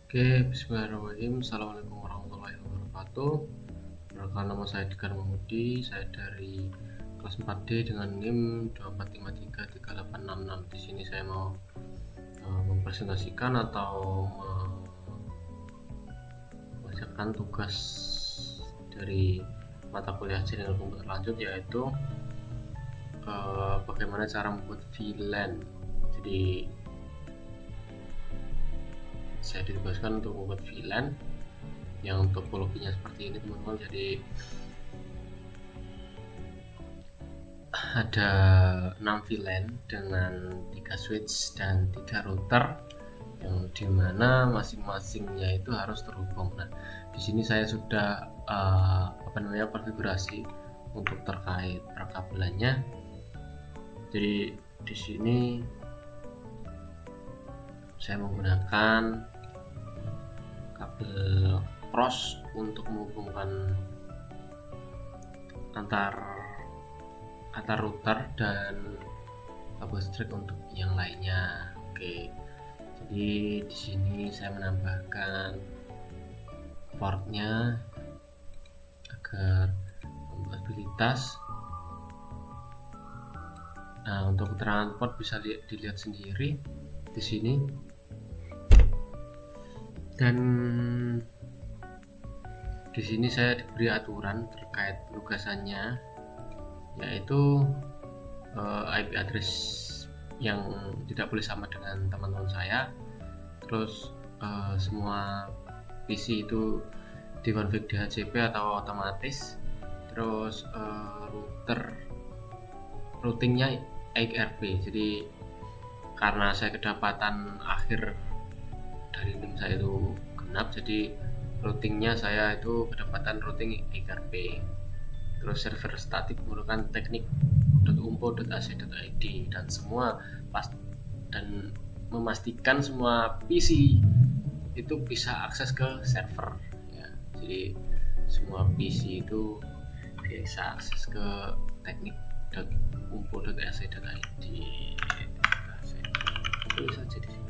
Oke, bismillahirrahmanirrahim. Assalamualaikum warahmatullahi wabarakatuh. Perkenalkan, nama saya Dikar Mahmudi. Saya dari kelas 4D dengan NIM 2433386. Di sini saya mau mempresentasikan atau membacakan tugas dari mata kuliah jaringan komputer lanjut, yaitu bagaimana cara membuat VLAN. Jadi saya ditugaskan untuk membuat VLAN yang topologinya seperti ini, teman-teman. Jadi ada 6 VLAN dengan 3 switch dan 3 router yang dimana masing-masingnya itu harus terhubung. Nah, di sini saya sudah konfigurasi untuk terkait perkabelannya. Jadi di sini saya menggunakan kabel cross untuk menghubungkan antar router dan kabel string untuk yang lainnya. Oke, jadi di sini saya menambahkan portnya agar kompatibilitas. Nah, untuk keterangan port bisa dilihat sendiri di sini. Dan di sini saya diberi aturan terkait penugasannya, yaitu IP address yang tidak boleh sama dengan teman-teman saya. Terus semua PC itu dikonfig DHCP atau otomatis. Terus routingnya XRP. Jadi karena saya kedapatan akhir dari NIM saya itu genap, jadi routingnya saya itu kedapatan routing XRP. Terus server statik menggunakan teknik.umpo.ac.id dan semua dan memastikan semua PC itu bisa akses ke server ya. Jadi semua PC itu bisa akses ke teknik.umpo.ac.id. Tulis saja di sini.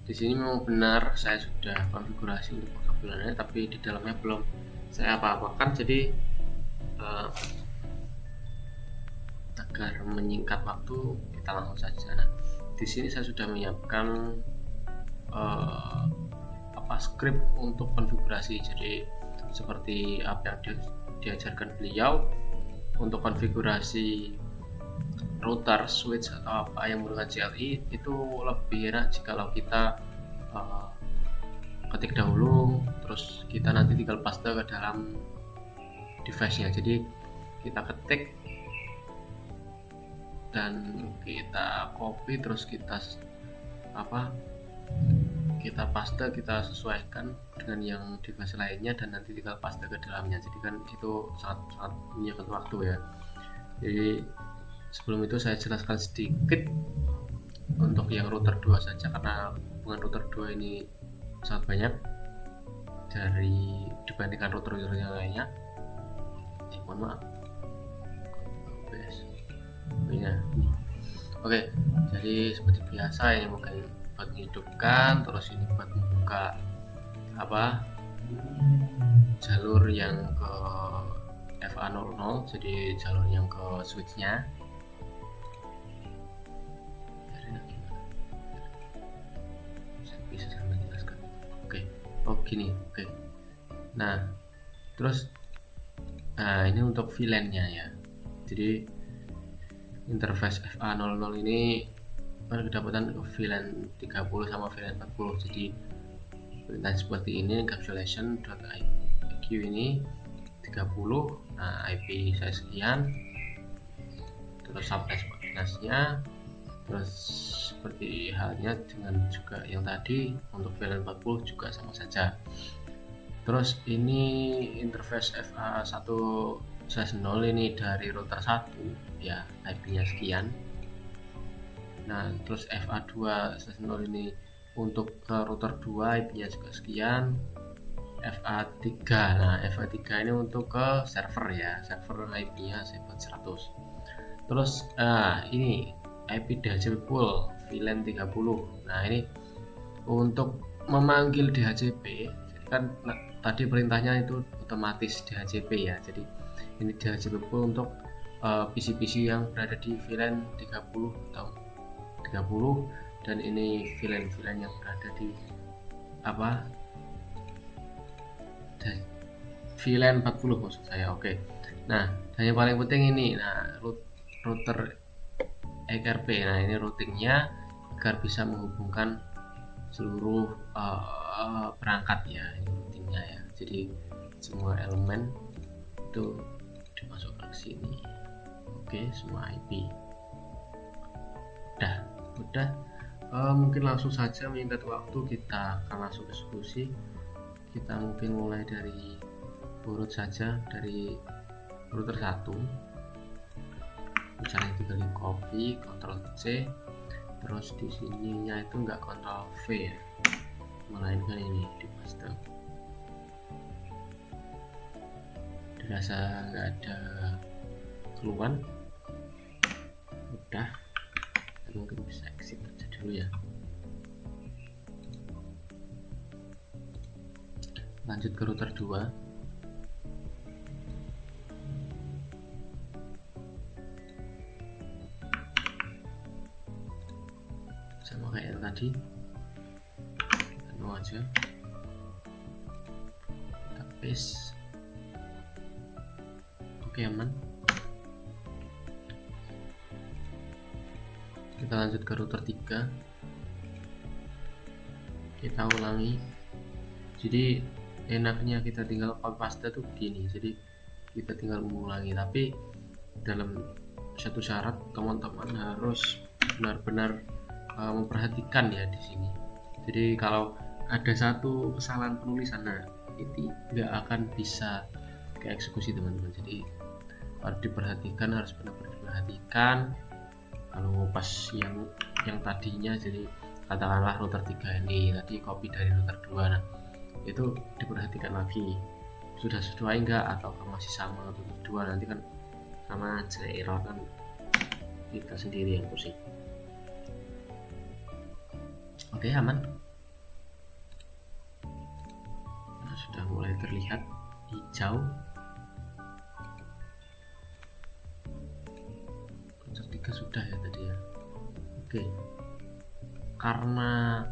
Di sini memang benar saya sudah konfigurasi untuk perkabelannya, tapi di dalamnya belum saya apa-apakan. Jadi agar menyingkat waktu, kita langsung saja. Nah, di sini saya sudah menyiapkan script untuk konfigurasi. Jadi seperti apa yang diajarkan beliau untuk konfigurasi router, switch atau apa yang menggunakan CLI itu lebih enak jikalau kita ketik dahulu, terus kita nanti tinggal paste ke dalam device-nya. Jadi kita ketik dan kita copy, terus kita paste, kita sesuaikan dengan yang device lainnya dan nanti tinggal paste ke dalamnya. Jadi kan itu sangat menyingkat waktu ya. Jadi sebelum itu saya jelaskan sedikit untuk yang router 2 saja, karena hubungan router 2 ini sangat banyak dibandingkan router yang lainnya. Mohon maaf. Oke, jadi seperti biasa ini mungkin buat menghidupkan, terus ini buat membuka jalur yang ke FA00, jadi jalur yang ke switchnya. Bisa saya menjelaskan. Gini. Nah, terus ini untuk VLAN-nya ya. Jadi interface FA00 ini kedapatan VLAN 30 sama VLAN 40. Jadi perintah seperti ini, encapsulation.iq ini 30. Nah, IP saya sekian, terus sampai koordinasinya. Terus seperti halnya dengan juga yang tadi, untuk VLAN 40 juga sama saja. Terus ini interface FA1/0 ini dari router 1 ya, IP-nya sekian. Nah, terus FA2/0 ini untuk ke router 2, IP-nya juga sekian. FA3. Nah, FA3 ini untuk ke server ya, server IP-nya 100. Terus ini IP DHCP pool VLAN 30. Nah, ini untuk memanggil DHCP. Kan tadi perintahnya itu otomatis DHCP ya. Jadi ini DHCP pool untuk PC-PC yang berada di VLAN 30 atau 30, dan ini VLAN yang berada di VLAN 40 maksud saya. Oke. Nah, dan yang paling penting ini, router XRP. Nah, ini routingnya agar bisa menghubungkan seluruh perangkat ya, ini routingnya ya. Jadi semua elemen itu dimasukkan ke sini. Oke, semua IP. Udah. Mungkin langsung saja meningkat waktu, kita akan langsung eksekusi. Kita mungkin mulai dari urut saja, dari router 1. Misalnya tinggal copy, Ctrl C, terus di sininya itu enggak Ctrl V ya, melainkan ini di paste. Dirasa nggak ada keluhan, udah, mungkin bisa exit aja dulu ya. Lanjut ke router 2. Sama kayak yang tadi, kita no aja, kita paste. Oke, aman. Kita lanjut ke router 3, kita ulangi. Jadi enaknya kita tinggal copy paste tuh begini, jadi kita tinggal mengulangi, tapi dalam satu syarat, teman-teman harus benar-benar memperhatikan ya di sini. Jadi kalau ada satu kesalahan penulisan, ini nggak akan bisa ke eksekusi teman-teman. Jadi harus diperhatikan, harus benar-benar diperhatikan. Kalau pas yang tadinya, jadi katakanlah router 3 ini tadi copy dari router 2, nah itu diperhatikan lagi sudah sesuai enggak, atau masih sama router 2, nanti kan sama aja error, kan kita sendiri yang pusing. Oke, aman. Nah, sudah mulai terlihat hijau. Router 3 sudah ya tadi ya. Oke, karena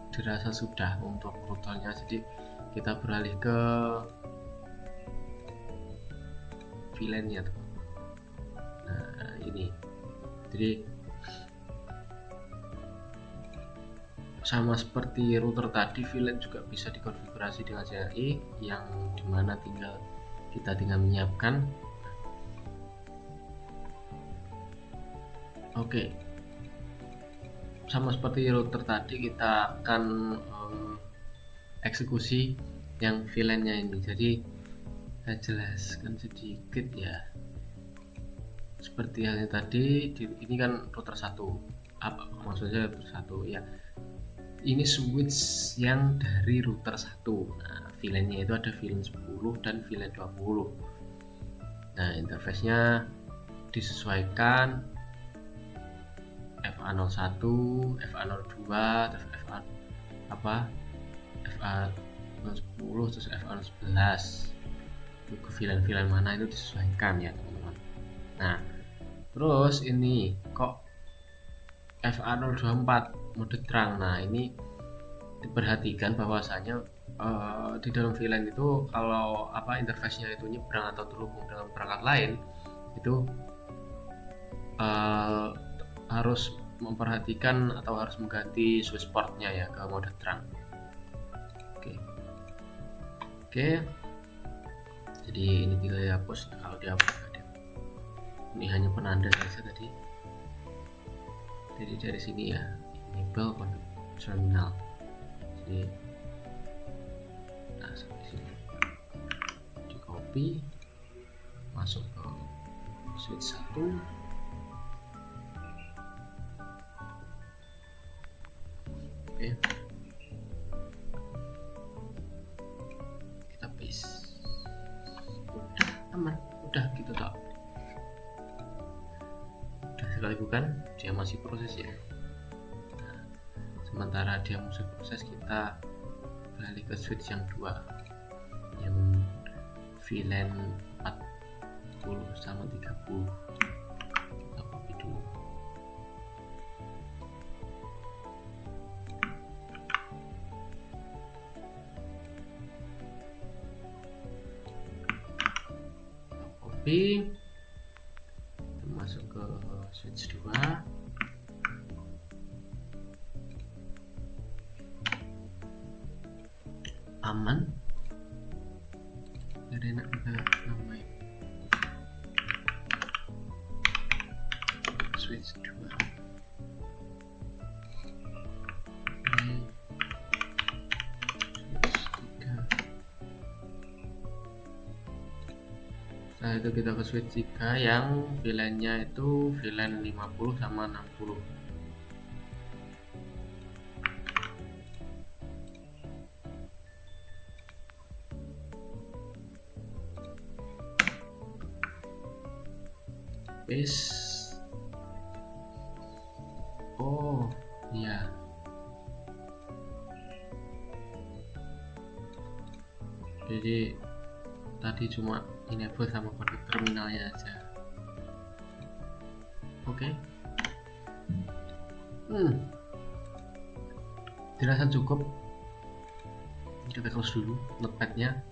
dirasa sudah untuk routernya, jadi kita beralih ke VLAN-nya tuh. Nah, ini jadi sama seperti router tadi, VLAN juga bisa dikonfigurasi dengan CLI, yang dimana kita tinggal menyiapkan. Oke, sama seperti router tadi, kita akan eksekusi yang VLAN-nya ini. Jadi saya jelaskan sedikit ya. Seperti halnya tadi, ini kan router 1. Apa maksudnya router 1 ya? Ini switch yang dari router 1. Nah, VLAN-nya itu ada VLAN 10 dan VLAN 20. Nah, interface-nya disesuaikan FA01, FA02, terus FA10, terus FA11. Itu ke VLAN mana itu disesuaikan ya teman-teman. Nah, terus ini kok FA024 mode terang. Nah, ini diperhatikan bahwasanya di dalam VLAN itu kalau interface-nya itu nyebrang atau terhubung dengan perangkat lain, itu harus memperhatikan atau harus mengganti switch portnya ya ke mode terang. Oke. Jadi ini tinggal dihapus. Kalau dihapus tadi, ini hanya penanda saja tadi. Jadi dari sini ya, enable terminal. Jadi sampai sini di copy, masuk ke switch 1. Oke. kita lakukan, dia masih proses ya. Nah, sementara dia masih proses, kita beralih ke switch yang 2 yang VLAN 40 sama 30. Kita copy dulu. Copy, masuk ke switch 2. Aman, ada enak kita namanya switch 2. Ini switch 3. Setelah itu kita ke switch 3 yang VLAN-nya itu VLAN 50 sama 60. Oh iya, jadi tadi cuma enable sama kode terminalnya aja. Oke. Dirasa cukup. Kita close dulu notepadnya.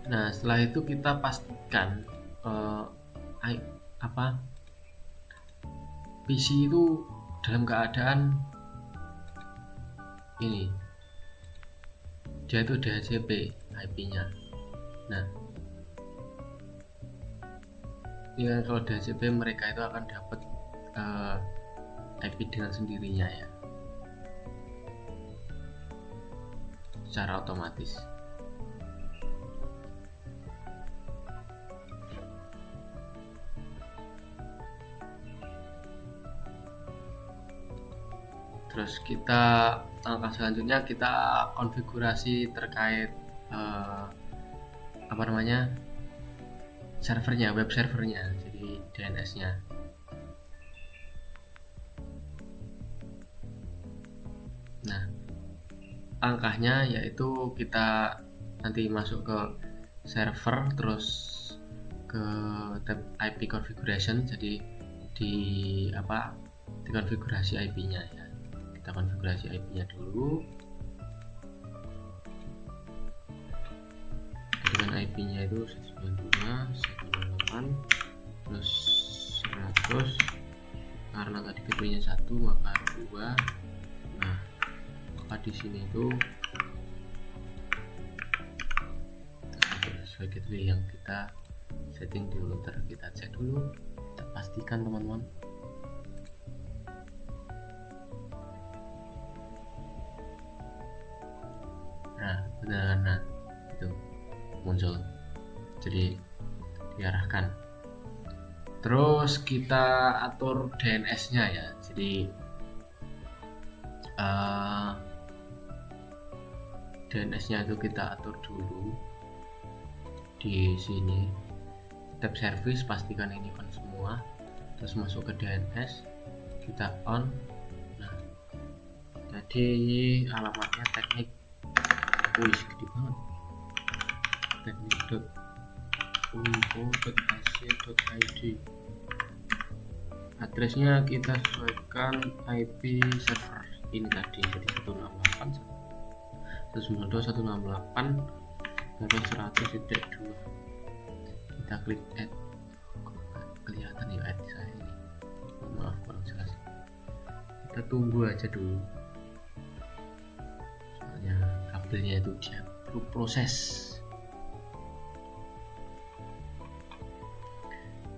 Nah, setelah itu kita pastikan PC itu dalam keadaan ini, dia itu DHCP IP-nya. Nah, ya kalau DHCP mereka itu akan dapat IP dengan sendirinya ya, secara otomatis. Terus kita langkah selanjutnya kita konfigurasi terkait servernya, web servernya, jadi DNS-nya. Nah, langkahnya yaitu kita nanti masuk ke server, terus ke tab IP configuration, jadi di konfigurasi IP-nya ya. Kita konfigurasi IP-nya dulu. Dengan IP-nya itu 192.168 terus 100, karena tadi gateway-nya 1 maka 2. Nah, maka di sini itu sesuai gateway yang kita setting dulu. Ntar kita cek dulu, kita pastikan teman-teman. Nah, itu muncul, jadi diarahkan. Terus kita atur DNS-nya ya, jadi DNS-nya itu kita atur dulu di sini, tab service, pastikan ini on semua, terus masuk ke DNS, kita on. Nah, jadi alamatnya teknik, gede banget, teknik.info.ac.id. Addressnya kita sesuaikan IP server ini tadi, jadi 192.168 terus 100.2. Kita klik add. Kelihatan ya add saya ini, maaf kurang jelas, kita tunggu aja dulu soalnya kabelnya itu dia perlu proses.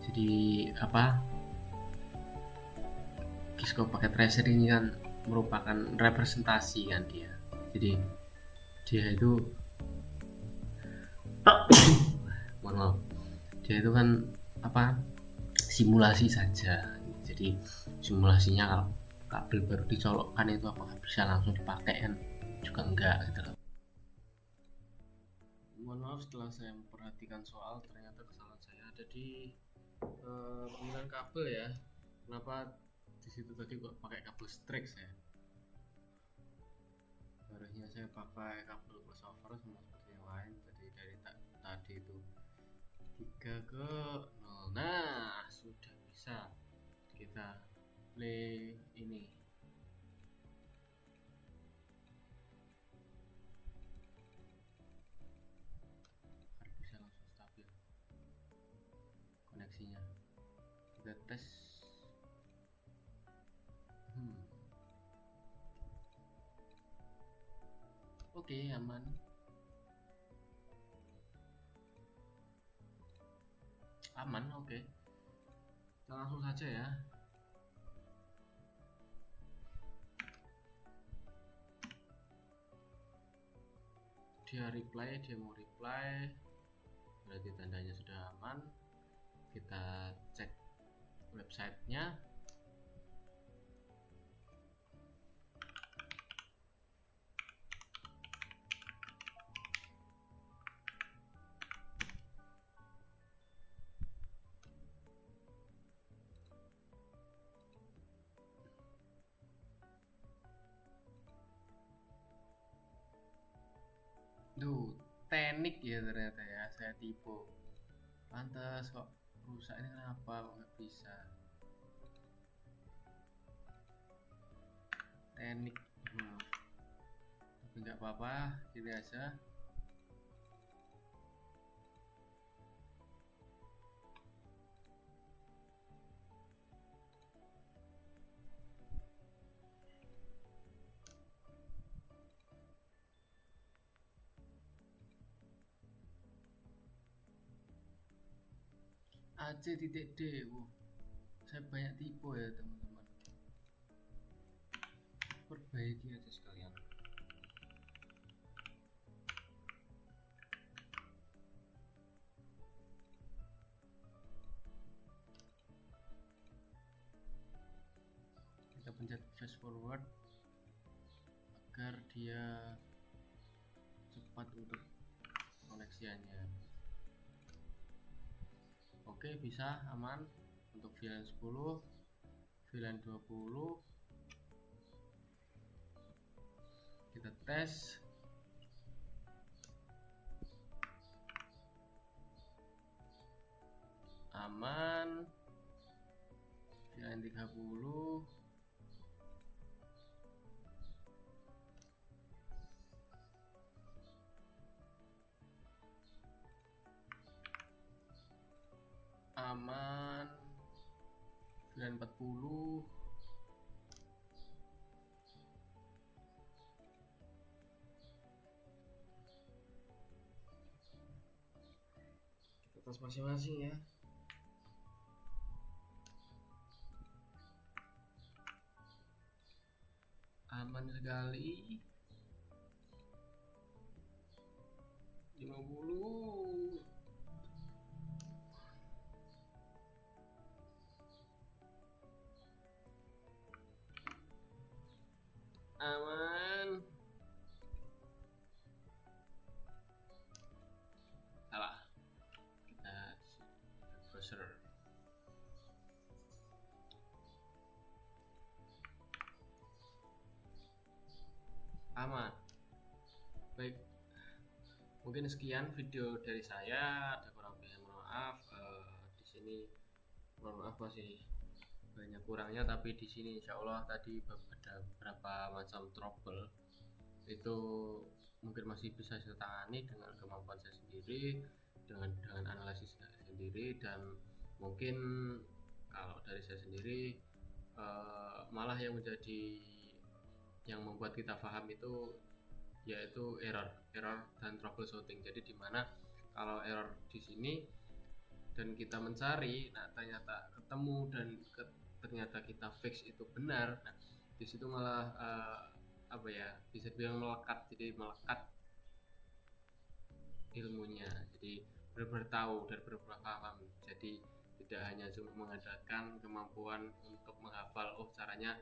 Jadi Cisco Packet Tracer ini kan merupakan representasi kan dia, jadi dia itu mohon maaf, dia itu kan simulasi saja. Jadi simulasinya kalau kabel baru dicolokkan itu apakah bisa langsung dipakai kan juga enggak gitu loh. mohon maaf, setelah saya memperhatikan soal ternyata kesalahan saya ada di pemilihan kabel ya. Kenapa di situ tadi kok pakai kabel Strix ya? Harusnya saya pakai kabel crossover sama seperti yang lain. Jadi dari tadi itu 3 ke 0. Nah, sudah bisa kita play ini. Harus bisa langsung stabil koneksinya. Kita tes. Oke, aman. Aman, oke. Kita langsung saja ya. Dia mau reply, berarti tandanya sudah aman. Kita cek websitenya. Duh, teknik ya ternyata ya, saya tipu. Pantas kok rusak, ini kenapa kok nggak bisa? Teknik. Tapi nggak apa-apa, gini aja. AC.D. Saya banyak tipu ya teman-teman. Perbaiki aja sekalian. Kita pencet fast forward agar dia cepat untuk koneksiannya. Oke, bisa aman untuk VLAN 10, VLAN 20. Kita tes. Aman. VLAN 30. Aman. VLAN 40. Kita tes masing-masing ya. Aman sekali. 50. Aman. Salah. Kita browser. Aman. Baik. Mungkin sekian video dari saya. Ada kurang lebihnya mohon maaf. Di sini mohon maaf masih banyak kurangnya, tapi di sini insya Allah tadi ada beberapa macam trouble itu mungkin masih bisa saya tangani dengan kemampuan saya sendiri, dengan analisis saya sendiri, dan mungkin kalau dari saya sendiri malah yang membuat kita paham itu yaitu error dan troubleshooting. Jadi dimana kalau error di sini dan kita mencari, nah ternyata ketemu dan ternyata kita fix itu benar, nah di situ malah bisa dibilang melekat, jadi melekat ilmunya, jadi benar-benar tahu dan benar-benar paham. Jadi tidak hanya cuma mengandalkan kemampuan untuk menghafal, oh caranya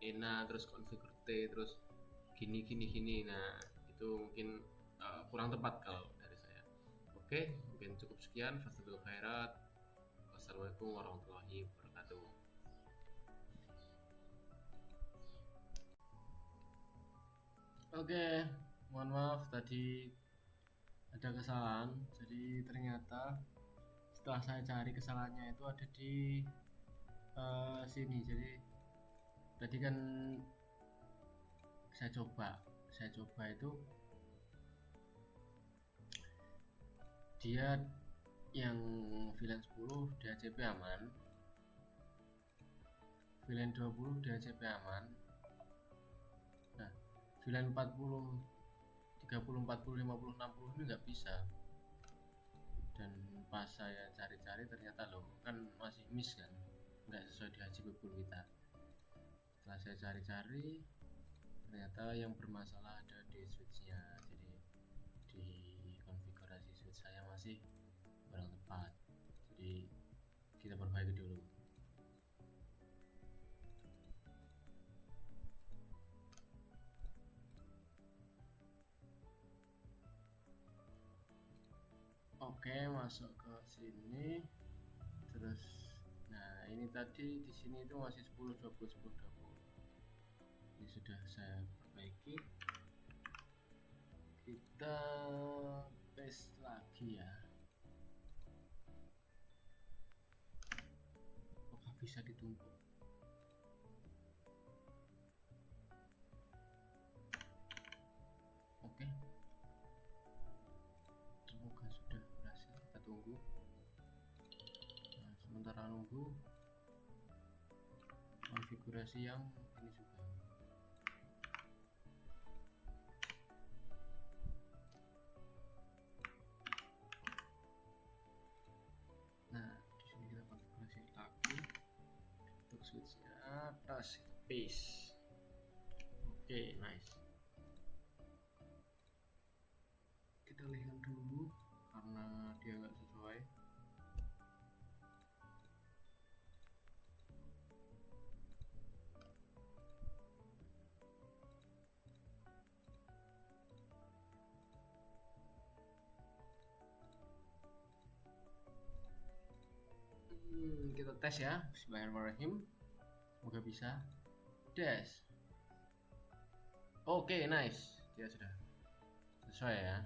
ena terus configure T terus gini. Nah itu mungkin kurang tepat kalau dari Oke, mungkin cukup sekian. Fastabil khairat. Wassalamualaikum warahmatullahi wabarakatuh. Oke, mohon maaf tadi ada kesalahan. Jadi ternyata setelah saya cari kesalahannya itu ada di sini. Jadi tadi kan saya coba itu dia yang VLAN 10 DHCP aman, VLAN 20 DHCP aman. Nah, VLAN 40 30 40 50 60 ini nggak bisa. Dan pas saya cari-cari ternyata loh kan masih miss kan, nggak sesuai DHCP pool kita. Setelah saya cari-cari ternyata yang bermasalah ada di switchnya. Jadi di konfigurasi switch saya masih kurang tepat, jadi kita perbaiki dulu. Oke, masuk ke sini terus. Nah, ini tadi di sini itu masih 10 20 10 20. Ini sudah saya perbaiki. Kita paste lagi ya. Apakah bisa ditumpuk? Oke, semoga sudah berhasil. Kita tunggu. Nah, sementara nunggu konfigurasi yang ini juga. Nah, di sini kita konfigurasi lagi untuk switchnya atas paste. Oke, nice. Kita lihat dulu karena dia nggak sesuai. Kita tes ya. Bismillahirrahmanirrahim. Semoga bisa. Des. Oke, nice. Dia sudah sesuai ya.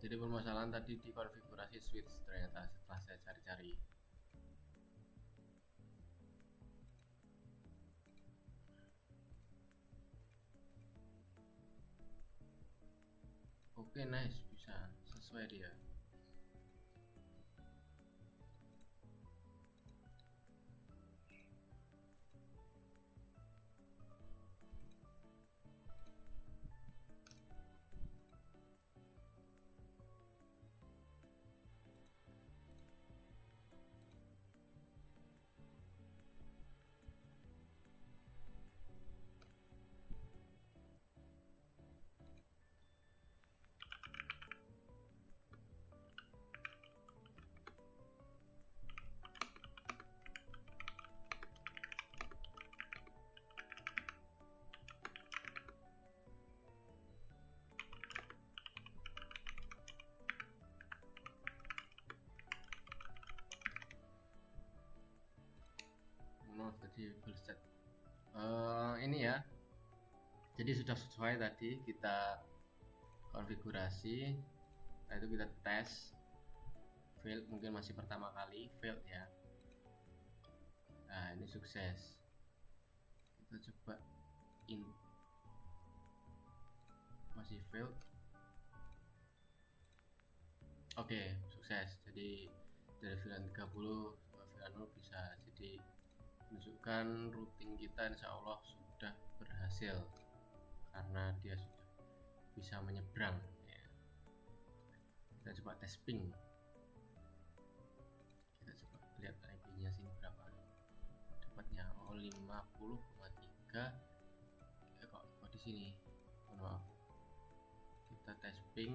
Jadi permasalahan tadi di konfigurasi switch ternyata setelah saya cari-cari. Oke, nice, bisa sesuai dia. Tadi full set. Ini ya, jadi sudah sesuai tadi kita konfigurasi. Nah, itu kita tes. Failed, mungkin masih pertama kali failed ya. Nah, ini sukses. Kita coba in, masih failed. Oke, sukses. Jadi dari VLAN 30 ke VLAN 0 bisa. Jadi menunjukkan routing kita insya Allah sudah berhasil karena dia sudah bisa menyeberang ya. Kita coba tes ping, kita coba lihat IP nya sini berapa dapatnya. 50,3. kok di sini, maaf. Kita tes ping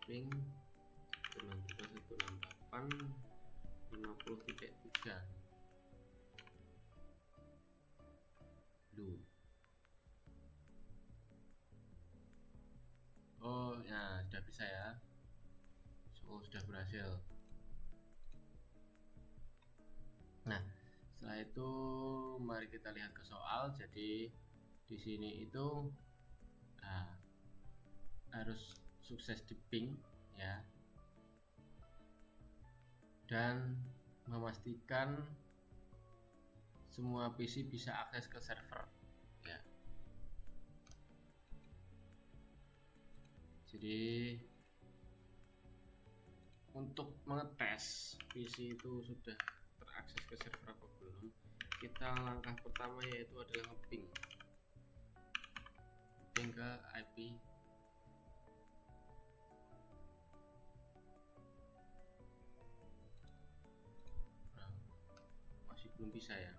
168 50.3 oh ya sudah bisa ya. Sudah berhasil. Nah setelah itu mari kita lihat ke soal. Jadi di sini itu harus sukses di ping ya, dan memastikan semua PC bisa akses ke server ya. Jadi untuk mengetes PC itu sudah terakses ke server apa belum, kita langkah pertama yaitu adalah ngeping ke IP masih belum bisa ya.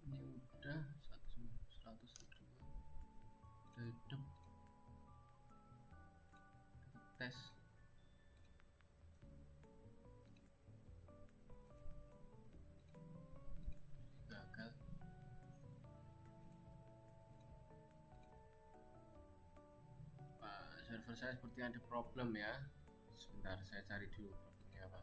Ini udah 102 udah hidup, tes gagal. Server saya seperti ada problem ya, sebentar saya cari dulu problemnya apa.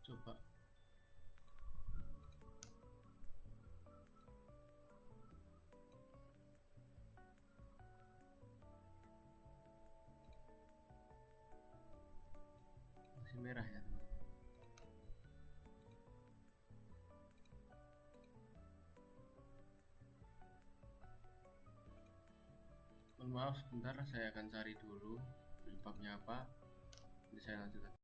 Coba masih merah ya teman. Mohon maaf sebentar, saya akan cari dulu penyebabnya apa, nanti saya lanjut lagi.